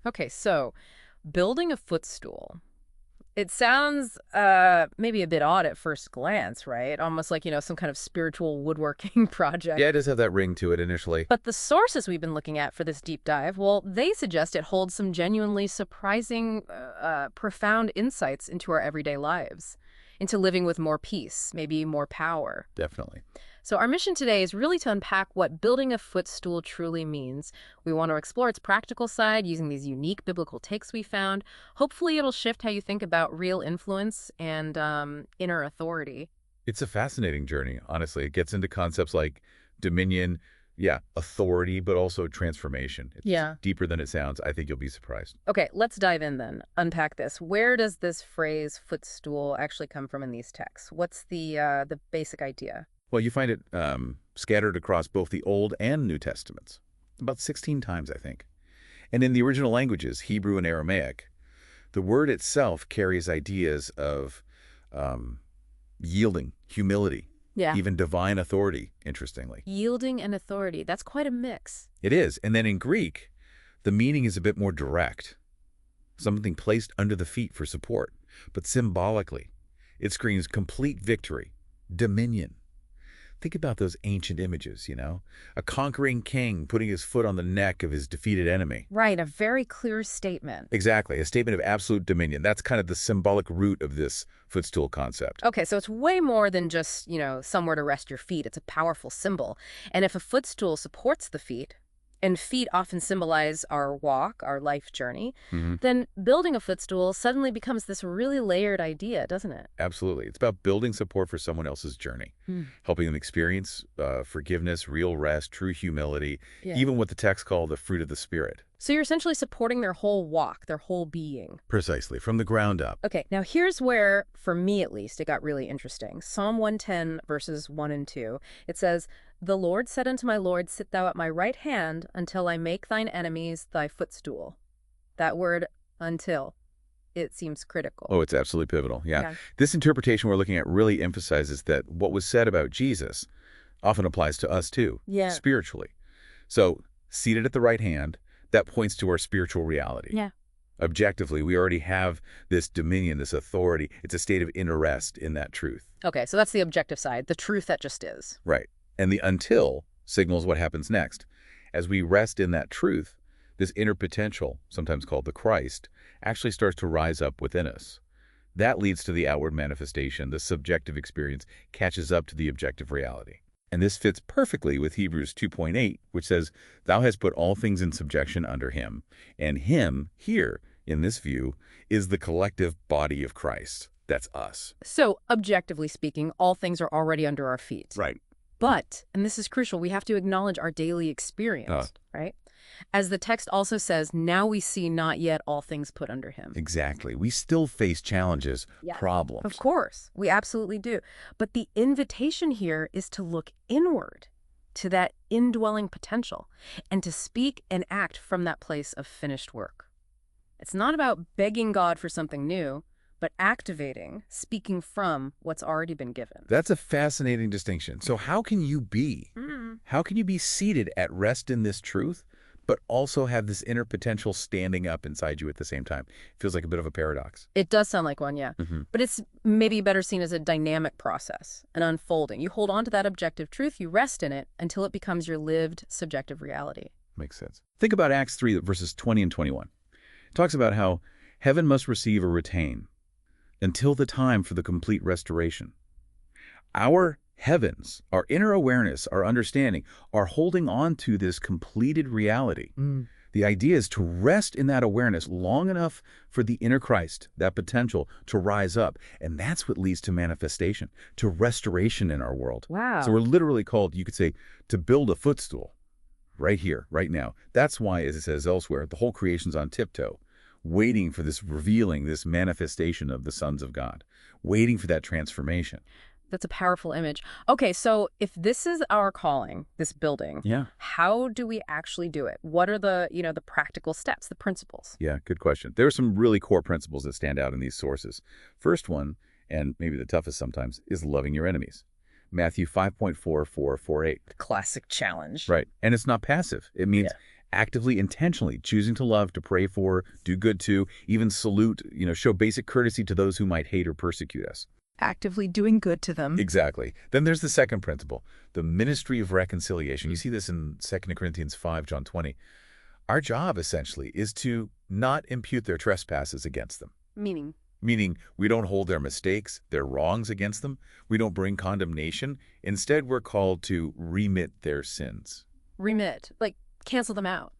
Okay, so building a footstool. It sounds maybe a bit odd at first glance, right? Almost like, some kind of spiritual woodworking Yeah, project. it does have that ring to it initially. But the sources we've been looking at for this deep dive, well, they suggest it holds some genuinely surprising, profound insights into our everyday lives, into living with more peace, maybe more power. Definitely. So our mission today is really to unpack what building a footstool truly means. We want to explore its practical side using these unique biblical takes we found. Hopefully it'll shift how you think about real influence and inner authority. It's a fascinating journey, honestly. It gets into concepts like dominion, yeah, authority, but also transformation. It's Yeah. deeper than it sounds. I think you'll be surprised. Okay, let's dive in then. Unpack this. Where does this phrase footstool actually come from in these texts? What's the basic idea? Well, you find it scattered across both the Old and New Testaments, about 16 times, I think. And in the original languages, Hebrew and Aramaic, the word itself carries ideas of um, yielding, humility, Yeah. even divine authority, interestingly. Yielding and authority. That's quite a mix. It is. And then in Greek, the meaning is a bit more direct, something placed under the feet for support. But symbolically, it screams complete victory, dominion. Think about those ancient images, a conquering king putting his foot on the neck of his defeated enemy. Right, a very clear statement. Exactly, a statement of absolute dominion. That's kind of the symbolic root of this footstool concept. Okay, so it's way more than just, somewhere to rest your feet. It's a powerful symbol. And if a footstool supports the feet, and feet often symbolize our walk, our life journey, hmm then building a footstool suddenly becomes this really layered idea, doesn't it? Absolutely. It's about building support for someone else's journey, Hmm. helping them experience forgiveness, real rest, true humility, Yeah. even what the texts call the fruit of the Spirit. So you're essentially supporting their whole walk, their whole being. Precisely, from the ground up. Okay, now here's where, for me at least, it got really interesting. Psalm 110, verses 1 and 2. It says, "The Lord said unto my Lord, Sit thou at my right hand until I make thine enemies thy footstool." That word, until, it seems critical. Oh, it's absolutely pivotal. Yeah. Yeah. This interpretation we're looking at really emphasizes that what was said about Jesus often applies to us too, Yeah. spiritually. So, seated at the right hand, that points to our spiritual reality. Yeah. Objectively, we already have this dominion, this authority. It's a state of inner rest in that truth. Okay, so that's the objective side, the truth that just is. Right. And the until signals what happens next. As we rest in that truth, this inner potential, sometimes called the Christ, actually starts to rise up within us. That leads to the outward manifestation. The subjective experience catches up to the objective reality. And this fits perfectly with Hebrews 2:8, which says, "Thou hast put all things in subjection under him." And him, here, in this view, is the collective body of Christ. That's us. So, objectively speaking, all things are already under our feet. Right. But, and this is crucial, we have to acknowledge our daily experience, right? As the text also says, now we see not yet all things put under him. Exactly. We still face challenges, Yeah. problems. Of course, we absolutely do. But the invitation here is to look inward to that indwelling potential and to speak and act from that place of finished work. It's not about begging God for something new, but activating, speaking from what's already been given. That's a fascinating distinction. So how can you be? How can you be seated at rest in this truth, but also have this inner potential standing up inside you at the same time? Feels like a bit of a paradox. It does sound like one, yeah. But it's maybe better seen as a dynamic process, an unfolding. You hold on to that objective truth, you rest in it until it becomes your lived subjective reality. Makes sense. Think about Acts 3, verses 20 and 21. It talks about how heaven must receive or retain until the time for the complete restoration. Our heavens, our inner awareness, our understanding, are holding on to this completed reality. The idea is to rest in that awareness long enough for the inner Christ, that potential, to rise up. And that's what leads to manifestation, to restoration in our world. Wow. So we're literally called, you could say, to build a footstool right here, right now. That's why, as it says elsewhere, the whole creation's on tiptoe, waiting for this revealing, this manifestation of the sons of God, waiting for that transformation. That's a powerful image. Okay, so if this is our calling, this building, Yeah. how do we actually do it? What are the practical steps, the principles? Yeah, good question. There are some really core principles that stand out in these sources. First one, and maybe the toughest sometimes, is loving your enemies. Matthew 5.4448. Classic challenge. Right. And it's not passive. It means actively, intentionally choosing to love, to pray for, do good to, even salute, show basic courtesy to those who might hate or persecute us. Actively doing good to them. Exactly. Then there's the second principle, the ministry of reconciliation. You see this in 2 Corinthians 5, John 20. Our job, essentially, is to not impute their trespasses against them. Meaning we don't hold their mistakes, their wrongs against them. We don't bring condemnation. Instead, we're called to remit their sins. Remit, like cancel them out.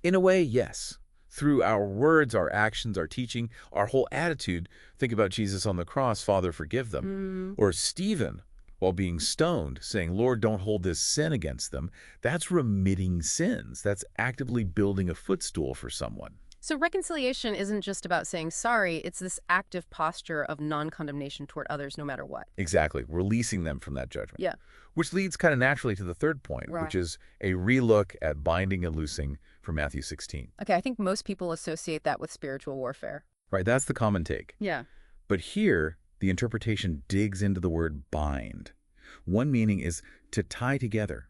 In a way, yes. Through our words, our actions, our teaching, our whole attitude. Think about Jesus on the cross, Father, forgive them. Or Stephen, while being stoned, saying, Lord, don't hold this sin against them. That's remitting sins. That's actively building a footstool for someone. So reconciliation isn't just about saying sorry, it's this active posture of non-condemnation toward others no matter what. Exactly, releasing them from that judgment. Yeah. Which leads kind of naturally to the third point, which is a relook at binding and loosing from Matthew 16. Okay, I think most people associate that with spiritual warfare. Right, that's the common take. Yeah. But here, the interpretation digs into the word bind. One meaning is to tie together.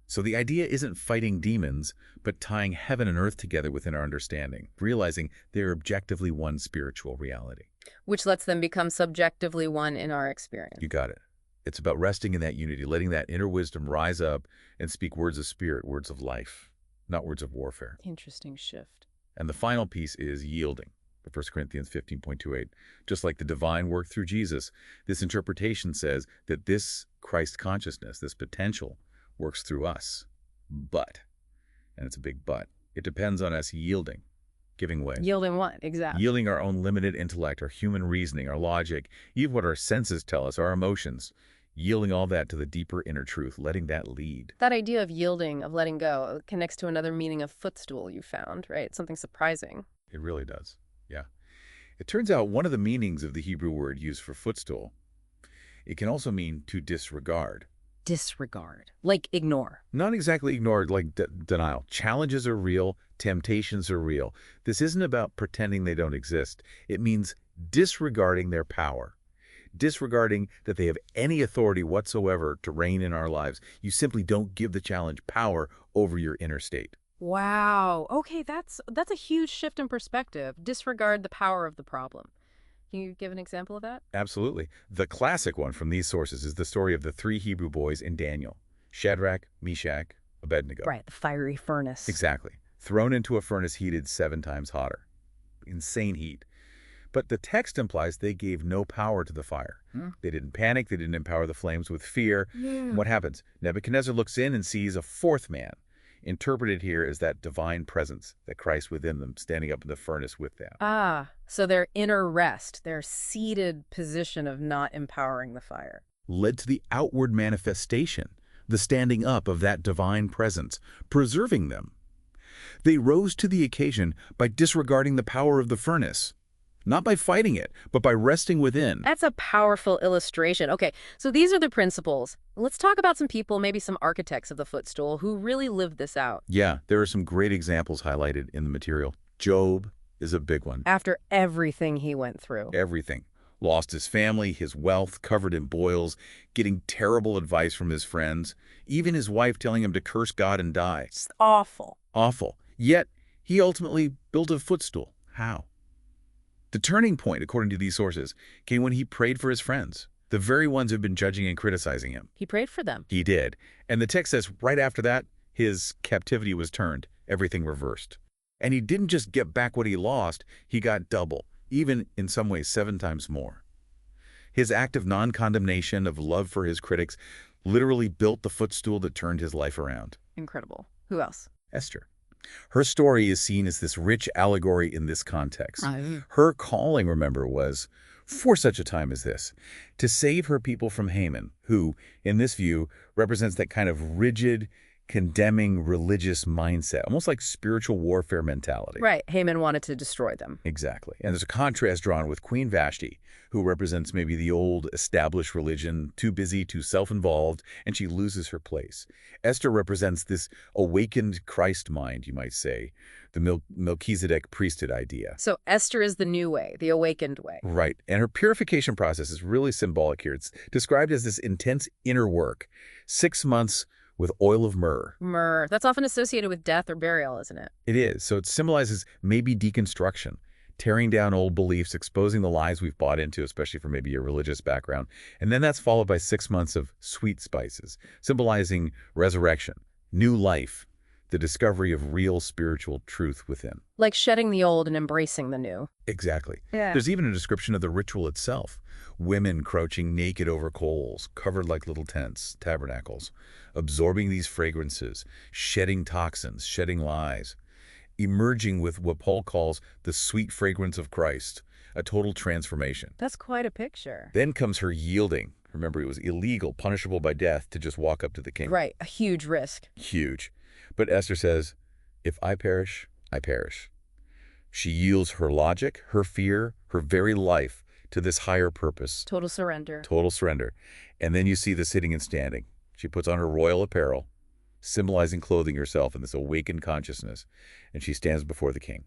So the idea isn't fighting demons, but tying heaven and earth together within our understanding, realizing they're objectively one spiritual reality. Which lets them become subjectively one in our experience. You got it. It's about resting in that unity, letting that inner wisdom rise up and speak words of spirit, words of life, not words of warfare. Interesting shift. And the final piece is yielding. 1 Corinthians 15.28. Just like the divine work through Jesus, this interpretation says that this Christ consciousness, this potential, works through us. But, and it's a big but, it depends on us yielding, giving way. Yielding what? Exactly. Yielding our own limited intellect, our human reasoning, our logic, even what our senses tell us, our emotions. Yielding all that to the deeper inner truth, letting that lead. That idea of yielding, of letting go, connects to another meaning of footstool you found, right? Something surprising. It really does, yeah. It turns out one of the meanings of the Hebrew word used for footstool, it can also mean to disregard. Disregard. Like ignore. Not exactly ignore, like denial. Challenges are real. Temptations are real. This isn't about pretending they don't exist. It means disregarding their power. Disregarding that they have any authority whatsoever to reign in our lives. You simply don't give the challenge power over your inner state. Wow. Okay, that's a huge shift in perspective. Disregard the power of the problem. Can you give an example of that? Absolutely. The classic one from these sources is the story of the 3 Hebrew boys in Daniel. Shadrach, Meshach, Abednego. Right, the fiery furnace. Exactly. Thrown into a furnace heated 7 times hotter. Insane heat. But the text implies they gave no power to the fire. They didn't panic. They didn't empower the flames with fear. And what happens? Nebuchadnezzar looks in and sees a 4th man. Interpreted here as that divine presence, that Christ within them, standing up in the furnace with them. Ah, so their inner rest, their seated position of not empowering the fire, led to the outward manifestation, the standing up of that divine presence, preserving them. They rose to the occasion by disregarding the power of the furnace. Not by fighting it, but by resting within. That's a powerful illustration. Okay, so these are the principles. Let's talk about some people, maybe some architects of the footstool, who really lived this out. Yeah, there are some great examples highlighted in the material. Job is a big one. After everything he went through. Everything. Lost his family, his wealth, covered in boils, getting terrible advice from his friends, even his wife telling him to curse God and die. It's awful. Awful. Yet, he ultimately built a footstool. How? The turning point, according to these sources, came when he prayed for his friends, the very ones who've been judging and criticizing him. He prayed for them. He did. And the text says right after that, his captivity was turned, everything reversed. And he didn't just get back what he lost, he got double, even in some ways 7 times more. His act of non-condemnation, of love for his critics, literally built the footstool that turned his life around. Incredible. Who else? Esther. Her story is seen as this rich allegory in this context. Right. Her calling, remember, was, for such a time as this, to save her people from Haman, who, in this view, represents that kind of rigid, condemning religious mindset, almost like spiritual warfare mentality. Right. Haman wanted to destroy them. Exactly. And there's a contrast drawn with Queen Vashti, who represents maybe the old established religion, too busy, too self-involved, and she loses her place. Esther represents this awakened Christ mind, you might say, the Melchizedek priesthood idea. So Esther is the new way, the awakened way. Right. And her purification process is really symbolic here. It's described as this intense inner work, 6 months with oil of myrrh. Myrrh. That's often associated with death or burial, isn't it? It is. So it symbolizes maybe deconstruction, tearing down old beliefs, exposing the lies we've bought into, especially from maybe your religious background. And then that's followed by 6 months of sweet spices, symbolizing resurrection, new life, the discovery of real spiritual truth within. Like shedding the old and embracing the new. Exactly. Yeah. There's even a description of the ritual itself. Women crouching naked over coals, covered like little tents, tabernacles, absorbing these fragrances, shedding toxins, shedding lies, emerging with what Paul calls the sweet fragrance of Christ, a total transformation. That's quite a picture. Then comes her yielding. Remember, it was illegal, punishable by death, to just walk up to the king. Right, a huge risk. Huge. But Esther says, if I perish, I perish. She yields her logic, her fear, her very life to this higher purpose. Total surrender. Total surrender. And then you see the sitting and standing. She puts on her royal apparel, symbolizing clothing herself in this awakened consciousness, and she stands before the king.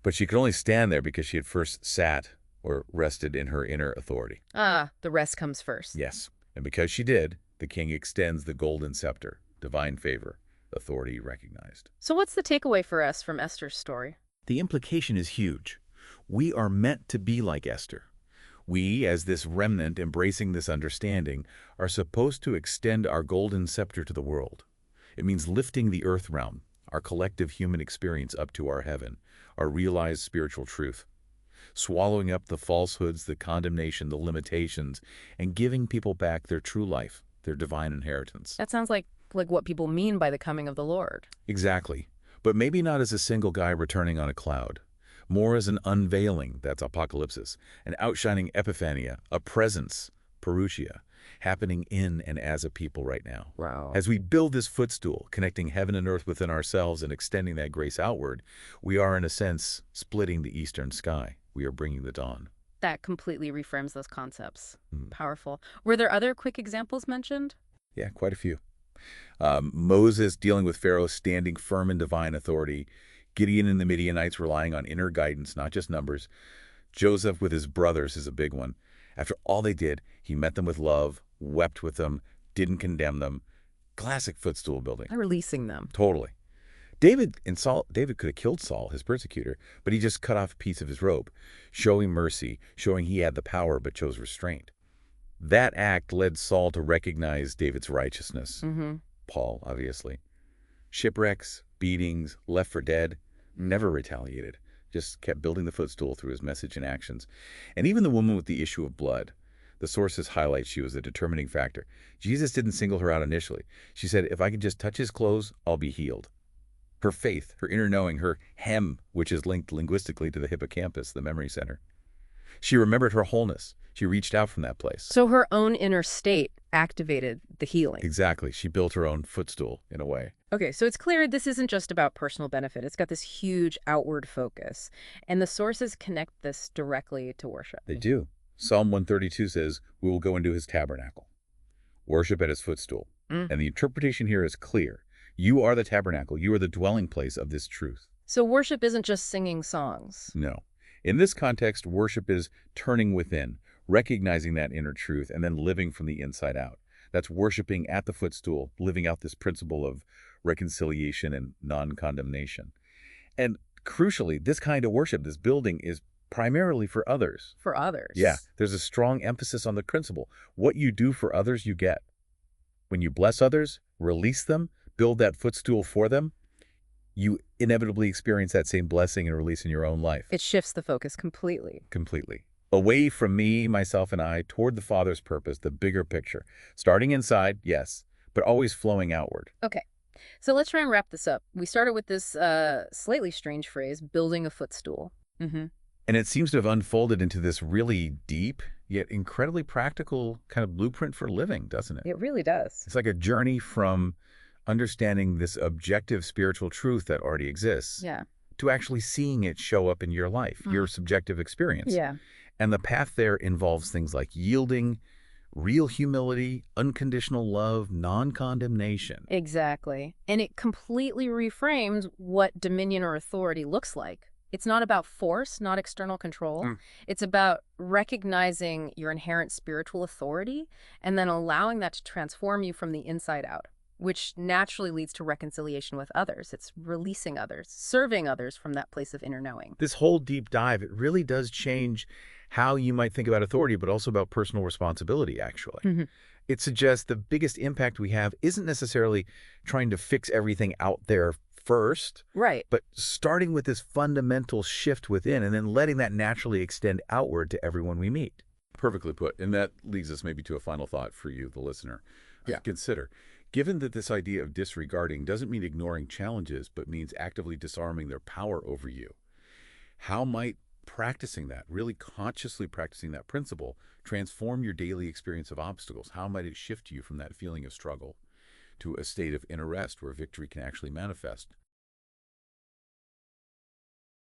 But she could only stand there because she had first sat or rested in her inner authority. Ah, the rest comes first. Yes. And because she did, the king extends the golden scepter, divine favor, authority recognized. So what's the takeaway for us from Esther's story? The implication is huge. We are meant to be like Esther. We, as this remnant embracing this understanding, are supposed to extend our golden scepter to the world. It means lifting the earth realm, our collective human experience up to our heaven, our realized spiritual truth, swallowing up the falsehoods, the condemnation, the limitations, and giving people back their true life, their divine inheritance. That sounds like what people mean by the coming of the Lord. Exactly. But maybe not as a single guy returning on a cloud. More as an unveiling, that's apocalypsis, an outshining epiphania, a presence, parousia, happening in and as a people right now. Wow. As we build this footstool, connecting heaven and earth within ourselves and extending that grace outward, we are, in a sense, splitting the eastern sky. We are bringing the dawn. That completely reframes those concepts. Powerful. Were there other quick examples mentioned? Yeah, quite a few. Moses dealing with Pharaoh, standing firm in divine authority. Gideon and the Midianites relying on inner guidance, not just numbers. Joseph with his brothers is a big one. After all they did, he met them with love, wept with them, didn't condemn them. Classic footstool building. By releasing them. Totally. David could have killed Saul, his persecutor, but he just cut off a piece of his robe, showing mercy, showing he had the power but chose restraint. That act led Saul to recognize David's righteousness. Paul, obviously. Shipwrecks, beatings, left for dead, never retaliated. Just kept building the footstool through his message and actions. And even the woman with the issue of blood. The sources highlight she was a determining factor. Jesus didn't single her out initially. She said, if I could just touch his clothes, I'll be healed. Her faith, her inner knowing, her hem, which is linked linguistically to the hippocampus, the memory center. She remembered her wholeness. She reached out from that place. So her own inner state activated the healing. Exactly. She built her own footstool, in a way. Okay, so it's clear this isn't just about personal benefit. It's got this huge outward focus. And the sources connect this directly to worship. They do. Psalm 132 says, we will go into his tabernacle, worship at his footstool. And the interpretation here is clear. You are the tabernacle. You are the dwelling place of this truth. So worship isn't just singing songs. No. In this context, worship is turning within, recognizing that inner truth, and then living from the inside out. That's worshiping at the footstool, living out this principle of reconciliation and non-condemnation. And crucially, this kind of worship, this building, is primarily for others. For others. Yeah, there's a strong emphasis on the principle. What you do for others, you get. When you bless others, release them, build that footstool for them, you inevitably experience that same blessing and release in your own life. It shifts the focus completely. Completely. Away from me, myself, and I, toward the Father's purpose, the bigger picture. Starting inside, yes, but always flowing outward. Okay, so let's try and wrap this up. We started with this slightly strange phrase, building a footstool. And it seems to have unfolded into this really deep, yet incredibly practical kind of blueprint for living, doesn't it? It really does. It's like a journey from understanding this objective spiritual truth that already exists to actually seeing it show up in your life, your subjective experience. Yeah. And the path there involves things like yielding, real humility, unconditional love, non-condemnation. Exactly. And it completely reframes what dominion or authority looks like. It's not about force, not external control. Mm. It's about recognizing your inherent spiritual authority and then allowing that to transform you from the inside out, which naturally leads to reconciliation with others. It's releasing others, serving others from that place of inner knowing. This whole deep dive, it really does change how you might think about authority, but also about personal responsibility, actually. Mhm. It suggests the biggest impact we have isn't necessarily trying to fix everything out there first, Right. but starting with this fundamental shift within and then letting that naturally extend outward to everyone we meet. Perfectly put. And that leads us maybe to a final thought for you, the listener. Yeah. Consider, given that this idea of disregarding doesn't mean ignoring challenges, but means actively disarming their power over you, how might practicing that, really consciously practicing that principle, transform your daily experience of obstacles? How might it shift you from that feeling of struggle to a state of inner rest where victory can actually manifest